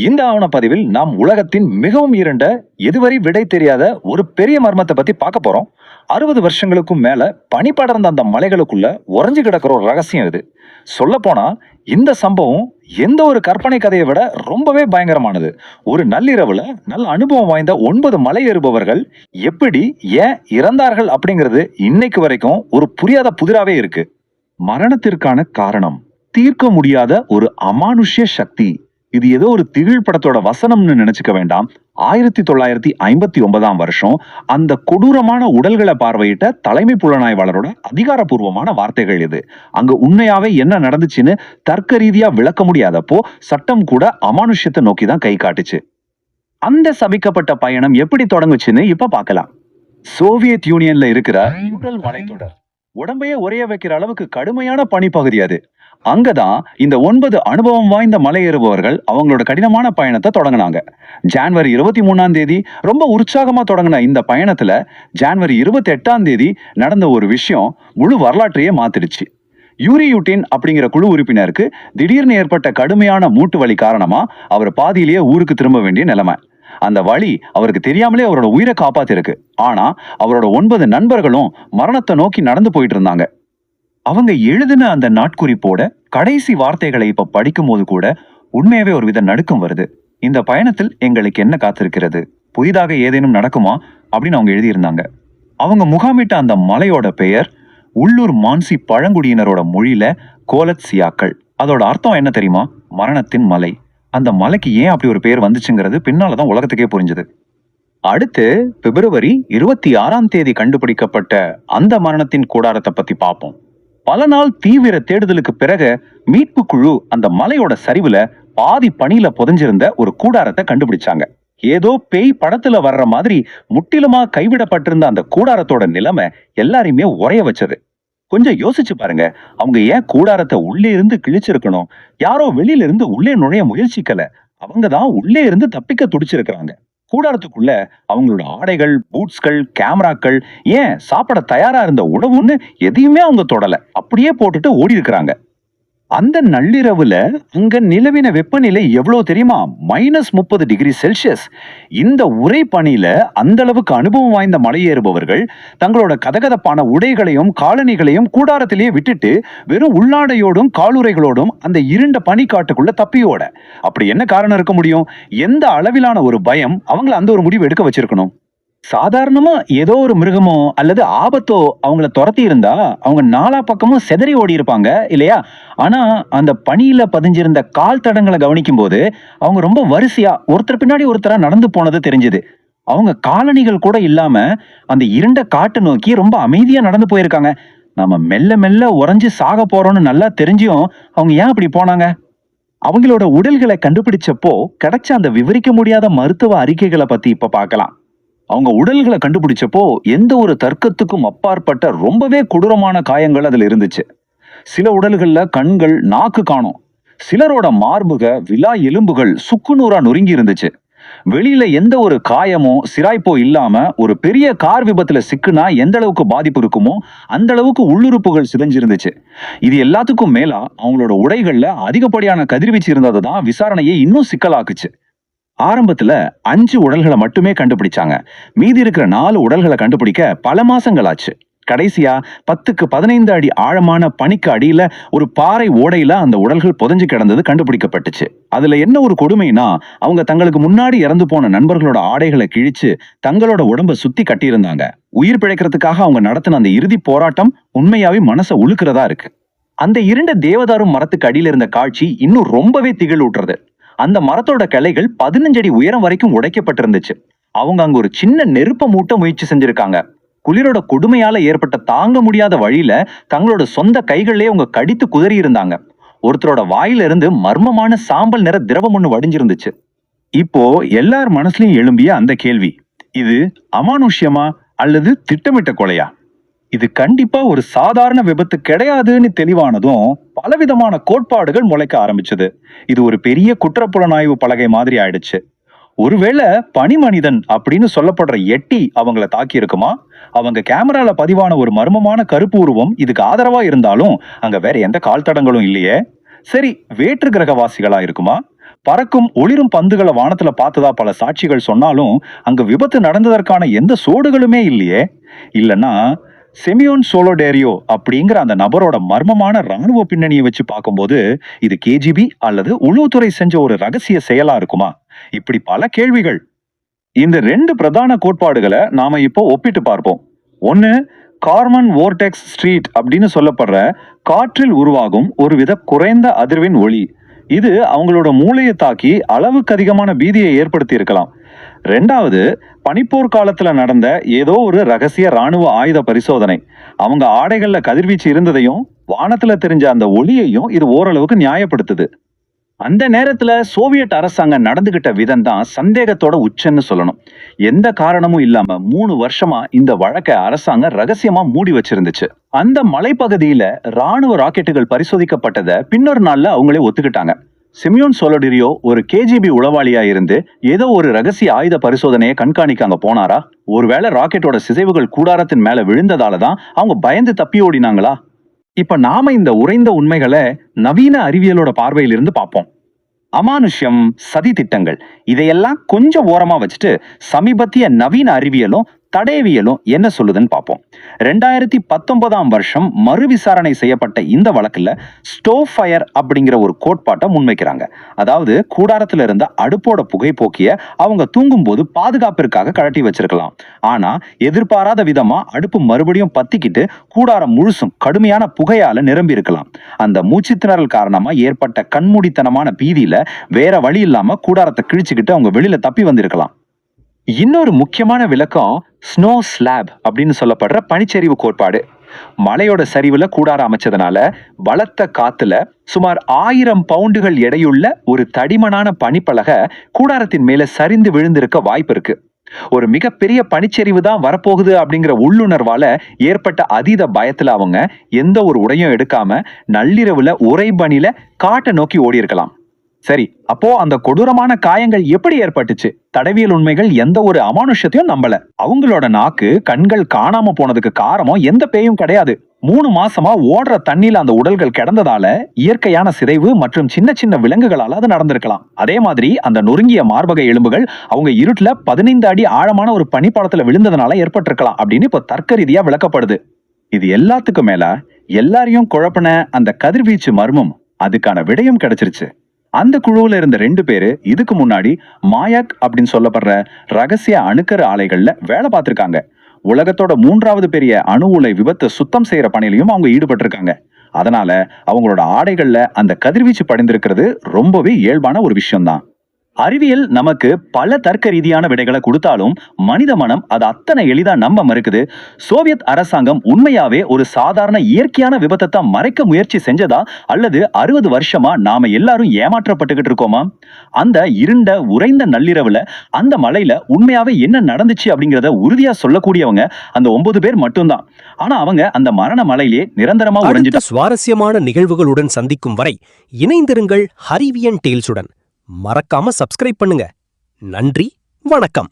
இந்த ஆவணப்பதிவில் நாம் உலகத்தின் மிகவும் இருண்ட, எதுவரை விடை தெரியாத ஒரு பெரிய மர்மத்தை பத்தி பார்க்க போறோம். 60 வருஷங்களுக்கும் மேல பனி படர்ந்த அந்த மலைகளுக்குள்ள உறைஞ்சு கிடக்கிற ஒரு ரகசியம் இது. சொல்ல போனா இந்த சம்பவம் எந்த ஒரு கற்பனை கதையை விட ரொம்பவே பயங்கரமானது. ஒரு நள்ளிரவுல நல்ல அனுபவம் வாய்ந்த 9 மலை ஏறுபவர்கள் எப்படி ஏன் இறந்தார்கள் அப்படிங்கிறது இன்னைக்கு வரைக்கும் ஒரு புரியாத புதிராவே இருக்கு. மரணத்திற்கான காரணம் தீர்க்க முடியாத ஒரு அமானுஷ்ய சக்தி. இது ஏதோ ஒரு திகில் படத்தோட வசனம்னு நினைச்சுக்க வேண்டாம். 1959ஆம் வருஷம் அந்த கொடூரமான உடல்களை பார்வையிட்ட தலைமை புலனாய்வாளரோட அதிகாரப்பூர்வமான வார்த்தைகள் இது. அங்க உண்மையாவே என்ன நடந்துச்சுன்னு தர்க்க ரீதியா விளக்க முடியாதப்போ சட்டம் கூட அமானுஷ்யத்தை நோக்கி தான் கை காட்டுச்சு. அந்த சபிக்கப்பட்ட பயணம் எப்படி தொடங்குச்சுன்னு இப்ப பார்க்கலாம். சோவியத் யூனியன்ல இருக்கிற யூரல் மலைத்தொடர் உடம்பையே உறைய வைக்கிற அளவுக்கு கடுமையான பனிப்பகுதி அது. அங்கதான் இந்த 9 அனுபவம் வாய்ந்த மலை ஏறுபவர்கள் அவங்களோட கடினமான பயணத்தை தொடங்கினாங்க. ஜான்வரி 23ஆம் தேதி ரொம்ப உற்சாகமா தொடங்கின இந்த பயணத்துல ஜான்வரி 28ஆம் தேதி நடந்த ஒரு விஷயம் முழு வரலாற்றையே மாத்திடுச்சு. யூரியூட்டின் அப்படிங்கிற குழு உறுப்பினருக்கு திடீர்னு ஏற்பட்ட கடுமையான மூட்டு வலி காரணமா அவர் பாதியிலேயே ஊருக்கு திரும்ப வேண்டிய நிலைமை. அந்த வழி அவருக்கு தெரியாமலே அவரோட உயிரை காப்பாத்திருக்கு. ஆனா அவரோட 9 நண்பர்களும் மரணத்தை நோக்கி நடந்து போயிட்டு இருந்தாங்க. அவங்க எழுதின அந்த நாட்குறிப்போட கடைசி வார்த்தைகளை இப்ப படிக்கும் போது கூட உண்மையாவே ஒரு வித நடுக்கம் வருது. இந்த பயணத்தில் எங்களுக்கு என்ன காத்திருக்கிறது, புதிதாக ஏதேனும் நடக்குமா அப்படின்னு அவங்க எழுதியிருந்தாங்க. அவங்க முகாமிட்ட அந்த மலையோட பெயர் உள்ளூர் மான்சி பழங்குடியினரோட மொழியில கோலத் சியாக்கள். அதோட அர்த்தம் என்ன தெரியுமா? மரணத்தின் மலை. அந்த மலைக்கு ஏன் அப்படி ஒரு பெயர் வந்துச்சுங்கிறது பின்னாலதான் உலகத்துக்கே புரிஞ்சது. அடுத்து பிப்ரவரி 26ஆம் தேதி கண்டுபிடிக்கப்பட்ட அந்த மரணத்தின் கூடாரத்தை பத்தி பார்ப்போம். பல நாள் தீவிர தேடுதலுக்கு பிறகு மீட்பு குழு அந்த மலையோட சரிவுல பாதி பனியில புதைஞ்சிருந்த ஒரு கூடாரத்தை கண்டுபிடிச்சாங்க. ஏதோ பேய் படத்துல வர்ற மாதிரி முற்றிலுமா கைவிடப்பட்டிருந்த அந்த கூடாரத்தோட நிலைமை எல்லாரையுமே உறைய வச்சது. கொஞ்சம் யோசிச்சு பாருங்க, அவங்க ஏன் கூடாரத்தை உள்ளே இருந்து கிழிச்சிருக்கணும்? யாரோ வெளியில இருந்து உள்ளே நுழைய முயற்சிக்கல, அவங்க தான் உள்ளே இருந்து தப்பிக்க துடிச்சிருக்கிறாங்க. கூடாரத்துக்குள்ள அவங்களோட ஆடைகள், பூட்ஸ்கள், கேமராக்கள், ஏன் சாப்பிட தயாரா இருந்த உணவுன்னு எதையுமே அவங்க தொடல, அப்படியே போட்டுட்டு ஓடி இருக்கிறாங்க. அந்த நள்ளிரவுல அங்க நிலவின வெப்பநிலை எவ்வளவு தெரியுமா? -30 டிகிரி செல்சியஸ். இந்த உறை பனியில அந்த அளவுக்கு அனுபவம் வாய்ந்த மலையேறுபவர்கள் தங்களோட கதகதப்பான உடைகளையும் காலணிகளையும் கூடாரத்திலேயே விட்டுட்டு வெறும் உள்ளாடையோடும் காலுறைகளோடும் அந்த இருண்ட பனிக்காட்டுக்குள்ள தப்பியோட. அப்படி என்ன காரணம் இருக்க முடியும்? எந்த அளவிலான ஒரு பயம் அவங்கள அந்த ஒரு முடிவு எடுக்க வச்சிருக்கணும்? சாதாரணமா ஏதோ ஒரு மிருகமோ அல்லது ஆபத்தோ அவங்கள துரத்தி இருந்தா அவங்க நாலா பக்கமும் செதறி ஓடி இருப்பாங்க இல்லையா? ஆனா அந்த பனியில பதிஞ்சிருந்த கால் தடங்களை கவனிக்கும் போது அவங்க ரொம்ப வரிசையா ஒருத்தர் பின்னாடி ஒருத்தரா நடந்து போனது தெரிஞ்சது. அவங்க காலணிகள் கூட இல்லாம அந்த இருண்ட காட்டு நோக்கி ரொம்ப அமைதியா நடந்து போயிருக்காங்க. நம்ம மெல்ல மெல்ல உறைஞ்சு சாக போறோம்னு நல்லா தெரிஞ்சும் அவங்க ஏன் அப்படி போனாங்க? அவங்களோட உடல்களை கண்டுபிடிச்சப்போ கிடைச்ச அந்த விவரிக்க முடியாத மருத்துவ அறிக்கைகளை பத்தி இப்ப பார்க்கலாம். அவங்க உடல்களை கண்டுபிடிச்சப்போ எந்த ஒரு தர்க்கத்துக்கும் அப்பாற்பட்ட ரொம்பவே கொடூரமான காயங்கள் அதுல இருந்துச்சு. சில உடல்கள்ல கண்கள், நாக்கு காணோம். சிலரோட மார்புக, விலா எலும்புகள் சுக்குநூறா நொறுங்கி இருந்துச்சு. வெளியில எந்த ஒரு காயமோ சிராய்ப்போ இல்லாம ஒரு பெரிய கார் விபத்துல சிக்குனா எந்த அளவுக்கு பாதிப்பு இருக்குமோ அந்த அளவுக்கு உள்ளுறுப்புகள் சிதைஞ்சிருந்துச்சு. இது எல்லாத்துக்கும் மேலா அவங்களோட உடைகள்ல அதிகப்படியான கதிர்வீச்சு இருந்ததுதான் விசாரணையை இன்னும் சிக்கலாக்குச்சு. ஆரம்பத்துல 5 உடல்களை மட்டுமே கண்டுபிடிச்சாங்க. மீதி இருக்கிற 4 உடல்களை கண்டுபிடிக்க பல மாசங்கள் ஆச்சு. கடைசியா 10க்கு 15 அடி ஆழமான பனிக்கு அடியில ஒரு பாறை ஓடையில அந்த உடல்கள் புதைஞ்சு கிடந்தது கண்டுபிடிக்கப்பட்டுச்சு. அதுல என்ன ஒரு கொடுமைனா, அவங்க தங்களுக்கு முன்னாடி இறந்து போன நண்பர்களோட ஆடைகளை கிழிச்சு தங்களோட உடம்ப சுத்தி கட்டியிருந்தாங்க. உயிர் பிழைக்கிறதுக்காக அவங்க நடத்தின அந்த இறுதி போராட்டம் உண்மையாவே மனசை உழுக்கிறதா இருக்கு. அந்த இருண்ட தேவதாரு மரத்துக்கு அடியில இருந்த காட்சி இன்னும் ரொம்பவே திகில் ஊட்டுறது. அந்த மரத்தோட கிளைகள் 15 அடி உயரம் வரைக்கும் உடைக்கப்பட்டிருந்துச்சு. அவங்க அங்க ஒரு சின்ன நெருப்ப மூட்ட முயற்சி செஞ்சிருக்காங்க. குளிரோட கொடுமையால ஏற்பட்ட தாங்க முடியாத வழியில தங்களோட சொந்த கைகளிலேயே அவங்க கடித்து குதறி இருந்தாங்க. ஒருத்தரோட வாயில இருந்து மர்மமான சாம்பல் நிற திரவம் ஒண்ணு வடிஞ்சிருந்துச்சு. இப்போ எல்லார் மனசுலயும் எழும்பிய அந்த கேள்வி, இது அமானுஷ்யமா அல்லது திட்டமிட்ட கொலையா? இது கண்டிப்பா ஒரு சாதாரண விபத்து கிடையாதுன்னு தெளிவானதும் பலவிதமான கோட்பாடுகள் முளைக்க ஆரம்பிச்சது. இது ஒரு பெரிய குற்றப்புலனாய்வு பலகை மாதிரி ஆயிடுச்சு. ஒருவேளை பனி மனிதன் அப்படின்னு சொல்லப்படுற எட்டி அவங்கள தாக்கி இருக்குமா? அவங்க கேமரால பதிவான ஒரு மர்மமான கருப்பு உருவம் இதுக்கு ஆதரவா இருந்தாலும் அங்க வேற எந்த கால் தடங்களும் இல்லையே. சரி, வேற்று கிரகவாசிகளா இருக்குமா? பறக்கும் ஒளிரும் பந்துகளை வானத்துல பார்த்ததா பல சாட்சிகள் சொன்னாலும் அங்க விபத்து நடந்ததற்கான எந்த சோடுகளுமே இல்லையே. இல்லைன்னா செமியோன் சோலோடேரியோ அப்படிங்கிற அந்த நபரோட மர்மமான ராணுவ பின்னணியை வச்சு பார்க்கும்போது இது கேஜிபி அல்லது உளவுத்துறை செஞ்ச ஒரு ரகசிய செயலா இருக்குமா? இப்படி பல கேள்விகள். இந்த ரெண்டு பிரதான கோட்பாடுகளை நாம இப்போ ஒப்பிட்டு பார்ப்போம். ஒன்னு, கார்மன் வோர்டெக்ஸ் ஸ்ட்ரீட் அப்படின்னு சொல்லப்படுற காற்றில் உருவாகும் ஒருவித குறைந்த அதிர்வின் ஒளி. இது அவங்களோட மூளையை தாக்கி அளவுக்கு அதிகமான பீதியை ஏற்படுத்தி இருக்கலாம். ரெண்டாவது, பனிப்போர் காலத்துல நடந்த ஏதோ ஒரு ரகசிய ராணுவ ஆயுத பரிசோதனை. அவங்க ஆடைகள்ல கதிர்வீச்சு இருந்ததையும் வானத்துல தெரிஞ்ச அந்த ஒளியையும் இது ஓரளவுக்கு நியாயப்படுத்துது. அந்த நேரத்துல சோவியட் அரசாங்கம் நடந்துகிட்ட விதம் தான் சந்தேகத்தோட உச்சன்னு சொல்லணும். எந்த காரணமும் இல்லாம 3 வருஷமா இந்த வழக்கை அரசாங்கம் ரகசியமா மூடி வச்சிருந்துச்சு. அந்த மலைப்பகுதியில ராணுவ ராக்கெட்டுகள் பரிசோதிக்கப்பட்டதை பின்னொரு நாள்ல அவங்களே ஒத்துக்கிட்டாங்க. சிமியோன் சோலோடேரியோ ஒரு கேஜிபி உளவாளியா இருந்து ஏதோ ஒரு ரகசிய ஆயுத பரிசோதனையை கண்காணிக்க அங்க போனாரா? ஒருவேளை ராக்கெட்டோட சிதைவுகள் கூடாரத்தின் மேல விழுந்ததாலதான் அவங்க பயந்து தப்பி ஓடினாங்களா? இப்ப நாம இந்த உறைந்த உண்மைகளை நவீன அறிவியலோட பார்வையிலிருந்து பார்ப்போம். அமானுஷ்யம், சதி திட்டங்கள், இதையெல்லாம் கொஞ்சம் ஓரமா வச்சுட்டு சமீபத்திய நவீன அறிவியலும் தடயவியலும் என்ன சொல்லுதுன்னு பார்ப்போம். 2019ஆம் வருஷம் மறு விசாரணை செய்யப்பட்ட இந்த வழக்குல ஸ்டோவ் ஃபயர் அப்படிங்கிற ஒரு கோட்பாட்டை முன்வைக்கிறாங்க. அதாவது கூடாரத்துல இருந்த அடுப்போட புகை போக்கிய அவங்க தூங்கும் போது பாதுகாப்பிற்காக கழட்டி வச்சிருக்கலாம். ஆனா எதிர்பாராத விதமா அடுப்பு மறுபடியும் பத்திக்கிட்டு கூடாரம் முழுசும் கடுமையான புகையால நிரம்பி இருக்கலாம். அந்த மூச்சுத்திணறல் காரணமா ஏற்பட்ட கண்மூடித்தனமான பீதியில வேற வழி இல்லாம கூடாரத்தை கிழிச்சுக்கிட்டு அவங்க வெளியில தப்பி வந்திருக்கலாம். இன்னொரு முக்கியமான விளக்கம் ஸ்னோ ஸ்லாப் அப்படின்னு சொல்லப்படுற பனிச்சரிவு கோட்பாடு. மலையோட சரிவுல கூடாரம் அமைச்சதுனால பலத்த காத்துல சுமார் 1000 பவுண்டுகள் எடையுள்ள ஒரு தடிமனான பனிப்பலகை கூடாரத்தின் மேல சரிந்து விழுந்திருக்க வாய்ப்பு இருக்கு. ஒரு மிகப்பெரிய பனிச்சரிவு தான் வரப்போகுது அப்படிங்கிற உள்ளுணர்வால ஏற்பட்ட அதீத பயத்துல அவங்க எந்த ஒரு உடையும் எடுக்காம நள்ளிரவுல உறைபனில காட்டை நோக்கி ஓடி இருக்கலாம். சரி, அப்போ அந்த கொடூரமான காயங்கள் எப்படி ஏற்பட்டுச்சு? தடவியல் உண்மைகள் எந்த ஒரு அமானுஷ்யத்தையும் நம்பல. அவங்களோட நாக்கு, கண்கள் காணாம போனதுக்கு காரணம் எந்த பேயும் கிடையாது. 3 மாசமா ஓடுற தண்ணியில அந்த உடல்கள் கிடந்ததால இயற்கையான சிதைவு மற்றும் சின்ன சின்ன விலங்குகளால அது நடந்திருக்கலாம். அதே மாதிரி அந்த நொறுங்கிய மார்பக எலும்புகள் அவங்க இருட்டுல 15 அடி ஆழமான ஒரு பனிப்பாளத்துல விழுந்ததுனால ஏற்பட்டிருக்கலாம் அப்படின்னு இப்ப தர்க்க ரீதியா விளக்கப்படுது. இது எல்லாத்துக்கும் மேல எல்லாரையும் குழப்பின அந்த கதிர்வீச்சு மர்மம், அதுக்கான விடயம் கிடைச்சிருச்சு. அந்த குழுவுல இருந்த 2 பேரு இதுக்கு முன்னாடி மாயாக் அப்படின்னு சொல்லப்படுற ரகசிய அணுக்கரு ஆலைகள்ல வேலை பார்த்திருக்காங்க. உலகத்தோட 3வது பெரிய அணு உலை விபத்தை சுத்தம் செய்யற பணியிலையும் அவங்க ஈடுபட்டிருக்காங்க. அதனால அவங்களோட ஆடைகள்ல அந்த கதிர்வீச்சு படிந்திருக்கிறது ரொம்பவே இயல்பான ஒரு விஷயம்தான். அறிவியல் நமக்கு பல தர்க்க ரீதியான விடைகளை கொடுத்தாலும் மனித மனம் அது அத்தனை எளிதா நம்ப மறுக்குது. சோவியத் அரசாங்கம் உண்மையாவே ஒரு சாதாரண இயற்கையான விபத்தை தான் மறைக்க முயற்சி செஞ்சதா, அல்லது 60 வருஷமா நாம எல்லாரும் ஏமாற்றப்பட்டுக்கிட்டு இருக்கோமா? அந்த இருண்ட உறைந்த நள்ளிரவுல அந்த மலையில உண்மையாவே என்ன நடந்துச்சு அப்படிங்கறத உறுதியா சொல்லக்கூடியவங்க அந்த 9 பேர் மட்டும்தான். ஆனா அவங்க அந்த மரண மலையிலே நிரந்தரமா உறைஞ்சிட்டு சுவாரஸ்யமான நிகழ்வுகளுடன் சந்திக்கும் வரை இணைந்திருங்கள் ஹரிவியன் டேல்ஸுடன். மறக்காம சப்ஸ்கிரைப் பண்ணுங்க. நன்றி, வணக்கம்.